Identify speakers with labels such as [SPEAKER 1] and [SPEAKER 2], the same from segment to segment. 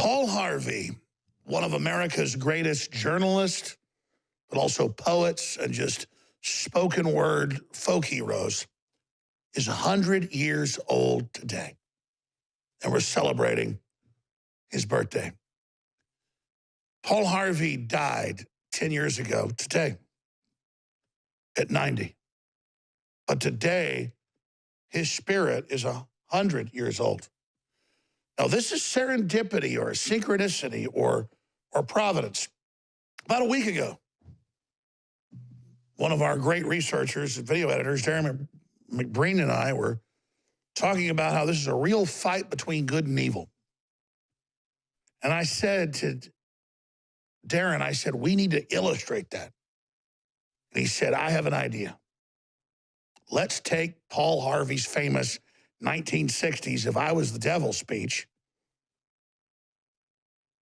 [SPEAKER 1] Paul Harvey, one of America's greatest journalists, but also poets and just spoken word folk heroes, is 100 years old today. And we're celebrating his birthday. Paul Harvey died 10 years ago today at 90. But today, his spirit is 100 years old. Now, this is serendipity or synchronicity or providence. About a week ago, one of our great researchers and video editors, Darren McBreen, and I were talking about how this is a real fight between good and evil. And I said to Darren, I said, we need to illustrate that. And he said, I have an idea. Let's take Paul Harvey's famous 1960s "If I Was the Devil" speech,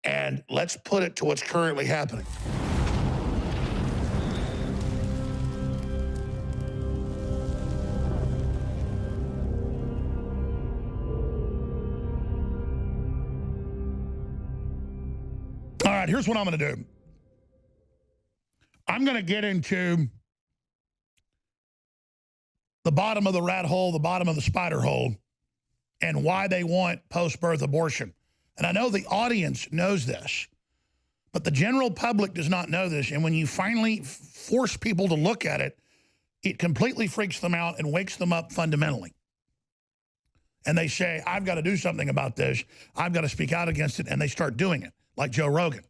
[SPEAKER 1] and let's put it to what's currently happening. All right, here's what I'm going to do. I'm going to get into the bottom of the rat hole, the bottom of the spider hole, and why they want post-birth abortion. And I know the audience knows this, but the general public does not know this. And when you finally force people to look at it, it completely freaks them out and wakes them up fundamentally. And they say, I've got to do something about this. I've got to speak out against it. And they start doing it, like Joe Rogan.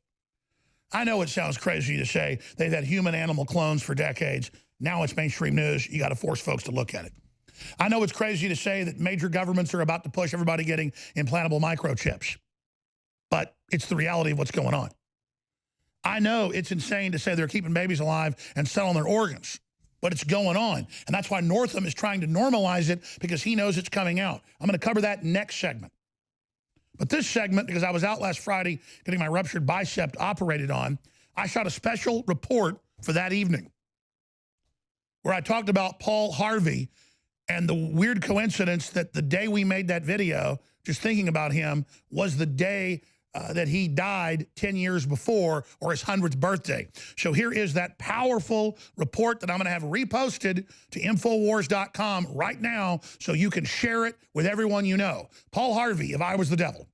[SPEAKER 1] I know it sounds crazy to say they've had human-animal clones for decades. Now it's mainstream news. You got to force folks to look at it. I know it's crazy to say that major governments are about to push everybody getting implantable microchips, but it's the reality of what's going on. I know it's insane to say they're keeping babies alive and selling their organs, but it's going on. And that's why Northam is trying to normalize it, because he knows it's coming out. I'm going to cover that next segment. But this segment, because I was out last Friday getting my ruptured bicep operated on, I shot a special report for that evening where I talked about Paul Harvey and the weird coincidence that the day we made that video, just thinking about him, was the day that he died 10 years before, or his 100th birthday. So here is that powerful report that I'm going to have reposted to Infowars.com right now so you can share it with everyone you know. Paul Harvey, If I Was the Devil.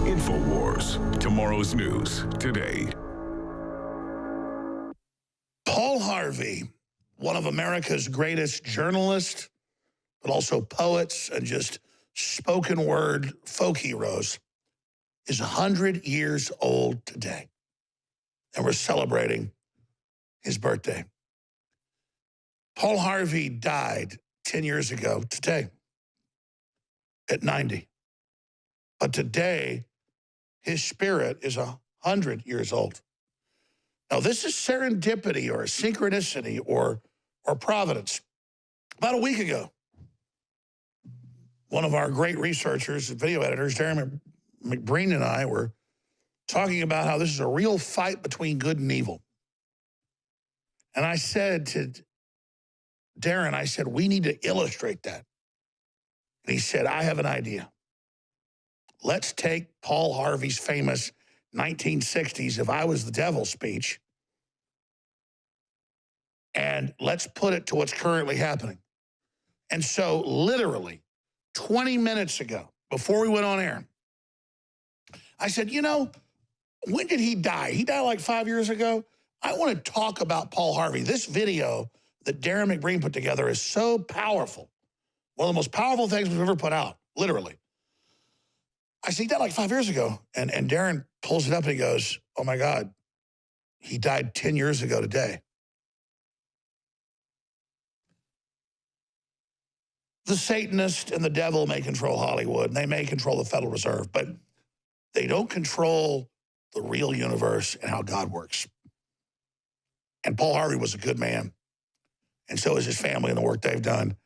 [SPEAKER 2] Infowars, tomorrow's news today.
[SPEAKER 1] Paul Harvey, one of America's greatest journalists, but also poets and just spoken word folk heroes, is 100 years old today. And we're celebrating his birthday. Paul Harvey died 10 years ago today at 90. But today, his spirit is 100 years old. Now, this is serendipity or synchronicity or providence. About a week ago, one of our great researchers and video editors, Darren McBreen, and I were talking about how this is a real fight between good and evil. And I said to Darren, I said, we need to illustrate that. And he said, I have an idea. Let's take Paul Harvey's famous 1960s "If I Was the Devil" speech, and let's put it to what's currently happening. And so literally 20 minutes ago, before we went on air, I said, you know, when did he die? He died like 5 years ago. I want to talk about Paul Harvey. This video that Darren McBreen put together is so powerful. One of the most powerful things we've ever put out, literally. I said, he died like 5 years ago. And Darren pulls it up and he goes, oh my God, he died 10 years ago today. The Satanist and the devil may control Hollywood, and they may control the Federal Reserve, but they don't control the real universe and how God works. And Paul Harvey was a good man, and so is his family and the work they've done.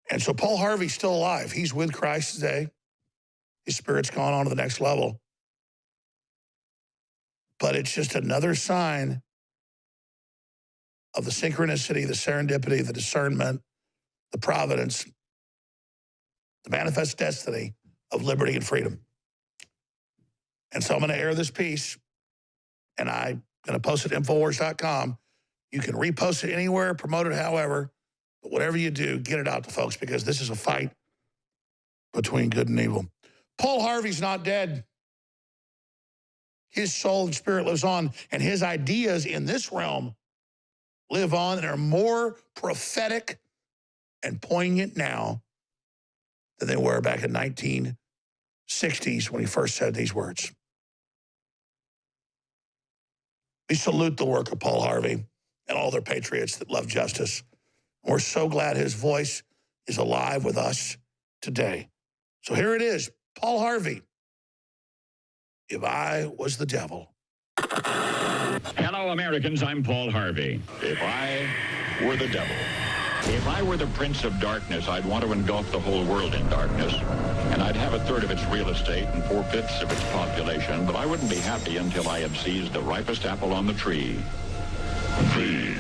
[SPEAKER 1] And so Paul Harvey's still alive. He's with Christ today. His spirit's gone on to the next level. But it's just another sign of the synchronicity, the serendipity, the discernment, the providence, the manifest destiny of liberty and freedom. And so I'm going to air this piece, and I'm going to post it at Infowars.com. You can repost it anywhere, promote it however, but whatever you do, get it out to folks, because this is a fight between good and evil. Paul Harvey's not dead. His soul and spirit lives on, and his ideas in this realm live on and are more prophetic and poignant now than they were back in 1960s when he first said these words. We salute the work of Paul Harvey and all their patriots that love justice. We're so glad his voice is alive with us today. So here it is, Paul Harvey. If I was the devil.
[SPEAKER 3] Hello, Americans. I'm Paul Harvey. If I were the devil. If I were the prince of darkness, I'd want to engulf the whole world in darkness. And I'd have a third of its real estate and 4/5 of its population, but I wouldn't be happy until I had seized the ripest apple on the tree. Free.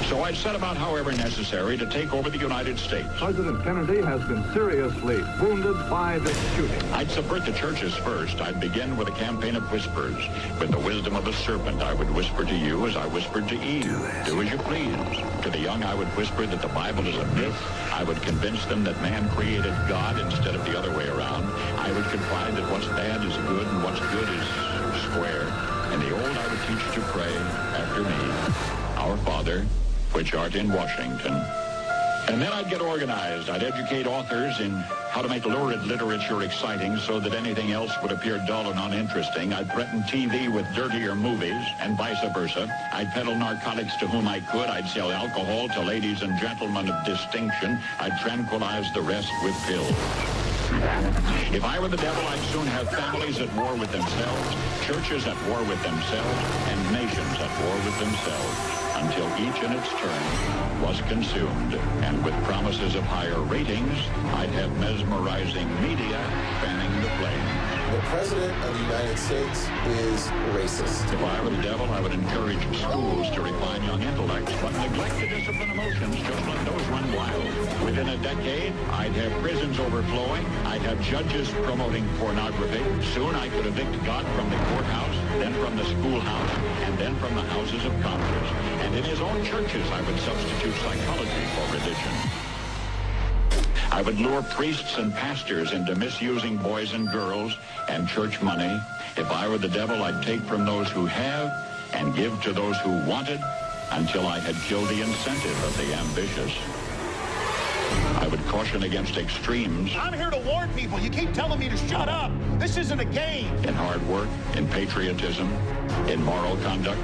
[SPEAKER 3] So I'd set about, however necessary, to take over the United States.
[SPEAKER 4] President Kennedy has been seriously wounded by this shooting.
[SPEAKER 3] I'd subvert the churches first. I'd begin with a campaign of whispers. With the wisdom of the serpent, I would whisper to you as I whispered to Eve. Do as you please. To the young, I would whisper that the Bible is a myth. I would convince them that man created God instead of the other way around. I would confide that what's bad is good and what's good is square. And the old, I would teach to pray after me. Our Father, which art in Washington. And then I'd get organized. I'd educate authors in how to make lurid literature exciting so that anything else would appear dull and uninteresting. I'd threaten TV with dirtier movies and vice versa. I'd peddle narcotics to whom I could. I'd sell alcohol to ladies and gentlemen of distinction. I'd tranquilize the rest with pills. If I were the devil, I'd soon have families at war with themselves, churches at war with themselves, and nations at war with themselves, until each in its turn was consumed. And with promises of higher ratings, I'd have mesmerizing media fanning the flame.
[SPEAKER 5] The President of the United States is racist.
[SPEAKER 3] If I were the devil, I would encourage schools to refine young intellects, but neglect to discipline emotions, just let those run wild. Within a decade, I'd have prisons overflowing. I'd have judges promoting pornography. Soon I could evict God from the courthouse, then from the schoolhouse, and then from the houses of Congress. And in his own churches, I would substitute psychology for religion. I would lure priests and pastors into misusing boys and girls and church money. If I were the devil, I'd take from those who have and give to those who wanted until I had killed the incentive of the ambitious. I would caution against extremes.
[SPEAKER 6] I'm here to warn people. You keep telling me to shut up. This isn't a game.
[SPEAKER 3] In hard work, in patriotism, in moral conduct.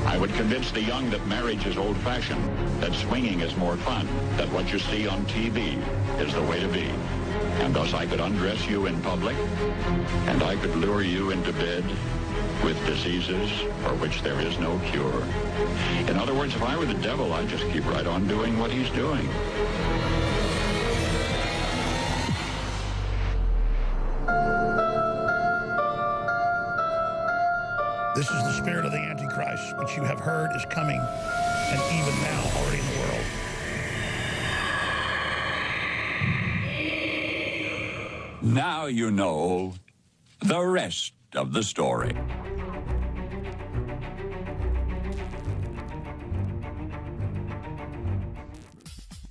[SPEAKER 3] I would convince the young that marriage is old-fashioned, that swinging is more fun, that what you see on TV is the way to be. And thus I could undress you in public, and I could lure you into bed with diseases for which there is no cure. In other words, if I were the devil, I'd just keep right on doing what he's doing.
[SPEAKER 1] This is the spirit of the Antichrist, which you have heard is coming, and even now already in the world.
[SPEAKER 7] Now you know the rest of the story.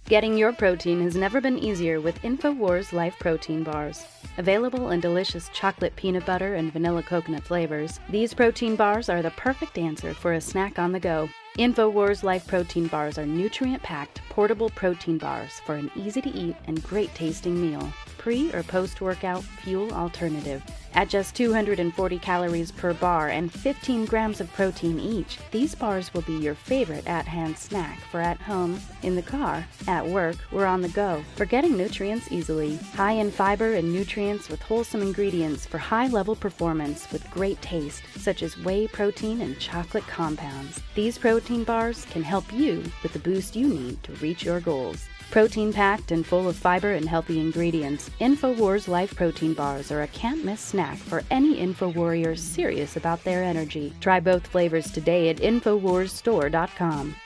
[SPEAKER 8] Getting your protein has never been easier with InfoWars Life Protein Bars. Available in delicious chocolate peanut butter and vanilla coconut flavors, these protein bars are the perfect answer for a snack on the go. InfoWars Life Protein Bars are nutrient-packed, portable protein bars for an easy-to-eat and great-tasting meal. Pre- or post-workout fuel alternative. At just 240 calories per bar and 15 grams of protein each, these bars will be your favorite at-hand snack for at home, in the car, at work, or on the go, for getting nutrients easily. High in fiber and nutrients with wholesome ingredients for high-level performance with great taste, such as whey protein and chocolate compounds. These protein bars can help you with the boost you need to reach your goals. Protein-packed and full of fiber and healthy ingredients, InfoWars Life Protein Bars are a can't-miss snack for any InfoWarrior serious about their energy. Try both flavors today at InfoWarsStore.com.